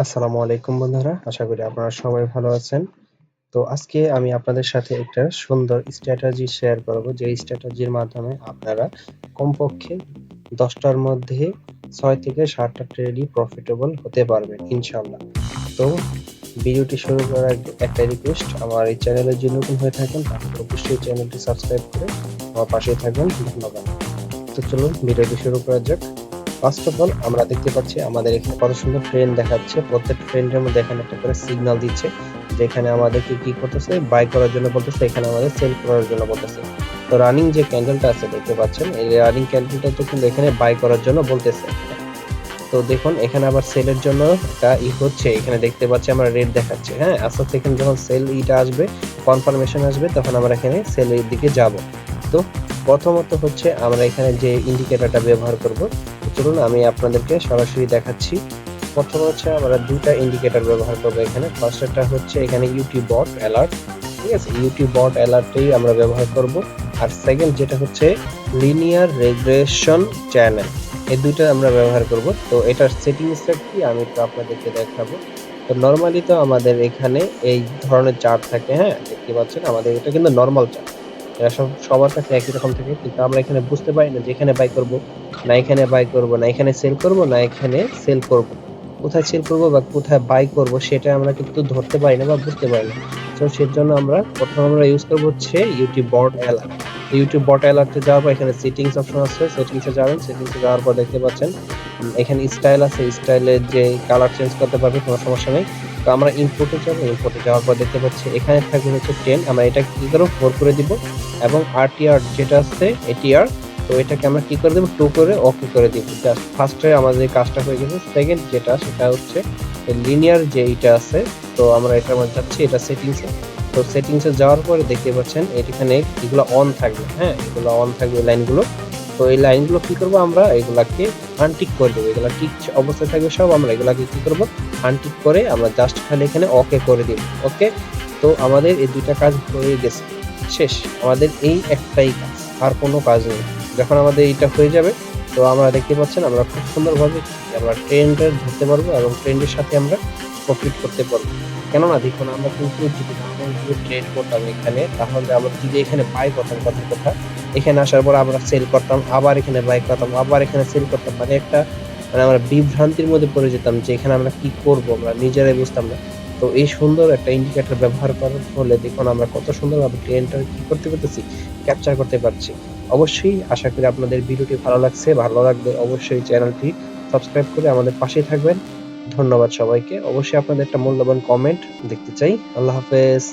আসসালামু আলাইকুম বন্ধুরা, আশা করি আপনারা সবাই ভালো আছেন। তো আজকে আমি আপনাদের সাথে একটা সুন্দর স্ট্র্যাটেজি শেয়ার করব, যে স্ট্র্যাটেজির মাধ্যমে আপনারা কমপক্ষে 10টার মধ্যে 6 থেকে 7টা ট্রেডই প্রফিটেবল হতে পারবেন ইনশাআল্লাহ। তো ভিডিওটি শুরু করার আগে একটা রিকোয়েস্ট, আমার এই চ্যানেলে যদি নতুন হয়ে থাকেন তাহলে অবশ্যই চ্যানেলটি সাবস্ক্রাইব করে আমার পাশেই থাকবেন। ধন্যবাদ। তো চলুন ভিডিওটি শুরু করা যাক। ফার্স্ট অফ অল আমরা দেখতে পাচ্ছি আমাদের এখানে কত সুন্দর ট্রেন দেখাচ্ছে। প্রত্যেক ট্রেনের মধ্যে এখানে একটা করে সিগন্যাল দিচ্ছে, যেখানে আমাদেরকে কি করতেছে, বাই করার জন্য বলতেছে, এখানে আমাদের সেল করার জন্য বলতেছে। তো রানিং যে ক্যান্ডেলটা আছে দেখতে পাচ্ছেন, এই রানিং ক্যান্ডেলটা তো কিন্তু এখানে বাই করার জন্য বলতেছে। তো দেখুন এখানে আবার সেলের জন্য একটা হচ্ছে, এখানে দেখতে পাচ্ছি আমরা রেড দেখাচ্ছে। হ্যাঁ, আস্তে আস্তে এখানে যখন সেল আসবে, কনফার্মেশন আসবে, তখন আমরা এখানে সেলের দিকে যাব। তো প্রথমত হচ্ছে আমরা এখানে যে ইন্ডিকেটরটা ব্যবহার করব, চলুন আমি আপনাদেরকে সরাসরি দেখাচ্ছি। প্রথমে হচ্ছে আমরা দুটা ইন্ডিকেটর ব্যবহার করব এখানে। ফার্স্টটা হচ্ছে এখানে ইউটি বট অ্যালার্ট, ঠিক আছে, ইউটি বট অ্যালার্টটাই আমরা ব্যবহার করব। আর সেকেন্ড যেটা হচ্ছে লিনিয়ার রেগ্রেশন চ্যানেল, এই দুইটা আমরা ব্যবহার করব। তো এটার সেটিংসটা কি আমি একটু আপনাদেরকে দেখাবো। তো নরমালি তো আমাদের এখানে এই ধরনের চার্ট থাকে, হ্যাঁ দেখতে পাচ্ছেন আমাদের এটা কিন্তু নরমাল চার্ট, এটা সবার কাছে একই রকম থাকে, কিন্তু আমরা এখানে বুঝতে পারি না যে এখানে বাই করব না এখানে বাই করব না এখানে সেল করব না এখানে সেল করব, কোথায় সেল করব বা কোথায় বাই করব সেটা আমরা কিন্তু ধরতে পারি না বা বুঝতে পারি না। তো সেজন্য আমরা প্রথমে আমরা ইউজ করব হচ্ছে ইউটিউব বট অ্যালার্ট। ইউটিউব বট অ্যালার্টে যাওয়ার পর এখানে সেটিংস অপশন আছে, সেটিংসে যাবেন। সেটিংসে যাওয়ার পর দেখতে পাচ্ছেন এখানে স্টাইল আছে, স্টাইলের যে কালার চেঞ্জ করতে পারবে, কোনো সমস্যা নেই। তো আমরা ইনপুটে যাব, ইনপুটে যাওয়ার পর দেখতে পাচ্ছি এখানে থাকবে হচ্ছে 10, আমরা এটা কি করব 4 করে দিব, এবং আরটিআর যেটা আছে এটিআর, তো এটাকে আমরা কি করে দেব 2 করে ওকে করে দিব। জাস্ট ফার্স্টে আমাদের এই কাজটা হয়ে গেছে। সেকেন্ড যেটা সেটা হচ্ছে লিনিয়ার যে এইটা আছে, তো আমরা এটার মধ্যে যাচ্ছি, এটা সেটিংসে। তো সেটিংসে যাওয়ার পরে দেখতে পাচ্ছেন এখানে এগুলো অন থাকবে, হ্যাঁ এগুলো অন থাকবে লাইনগুলো। তো এই লাইনগুলো কি করব, আমরা এগুলাকে আনটিক করে দেবো, এগুলা টিক অবস্থায় থাকবে সব, আমরা এগুলাকে কি করব আনটিক করে আমরা জাস্ট খালি এখানে ওকে করে দিব। ওকে, তো আমাদের এই দুইটা কাজ হয়ে গেছে, শেষ। আমাদের এই একটাই কাজ, আর কোনো কাজ নেই। যখন আমাদের এইটা হয়ে যাবে, তো আমরা দেখতে পাচ্ছেন আমরা খুব সুন্দরভাবে আমরা ট্রেন্ডের ধরতে পারবো এবং ট্রেন্ডের সাথে আমরা প্রফিট করতে পারবো। কেননা দেখুন আমরা কিন্তু যদি নরমাল ট্রেড করতাম এখানে, তাহলে আমরা যদি এখানে বাই করতাম, কথার কথা এখানে আসার পর আমরা সেল করতাম, আবার এখানে বাই করতাম, আবার এখানে সেল করতাম, মানে একটা মানে আমরা বিভ্রান্তির মধ্যে পড়ে যেতাম যে এখানে আমরা কি করব আমরা নিজেরাই বুঝতাম না। তো এই সুন্দর একটা ইন্ডিকেটর ব্যবহার করার ফলে দেখুন আমরা কত সুন্দরভাবে ট্রেন্ডটা কি করতে পারতেছি, ক্যাপচার করতে পারছি। অবশ্যই আশা করি আপনাদের ভিডিওটি ভালো লাগছে, ভালো লাগলে অবশ্যই চ্যানেলটি সাবস্ক্রাইব করে আমাদের পাশেই থাকবেন। ধন্যবাদ সবাইকে। অবশ্যই আপনাদের একটা মূল্যবান কমেন্ট দেখতে চাই। আল্লাহ হাফেজ।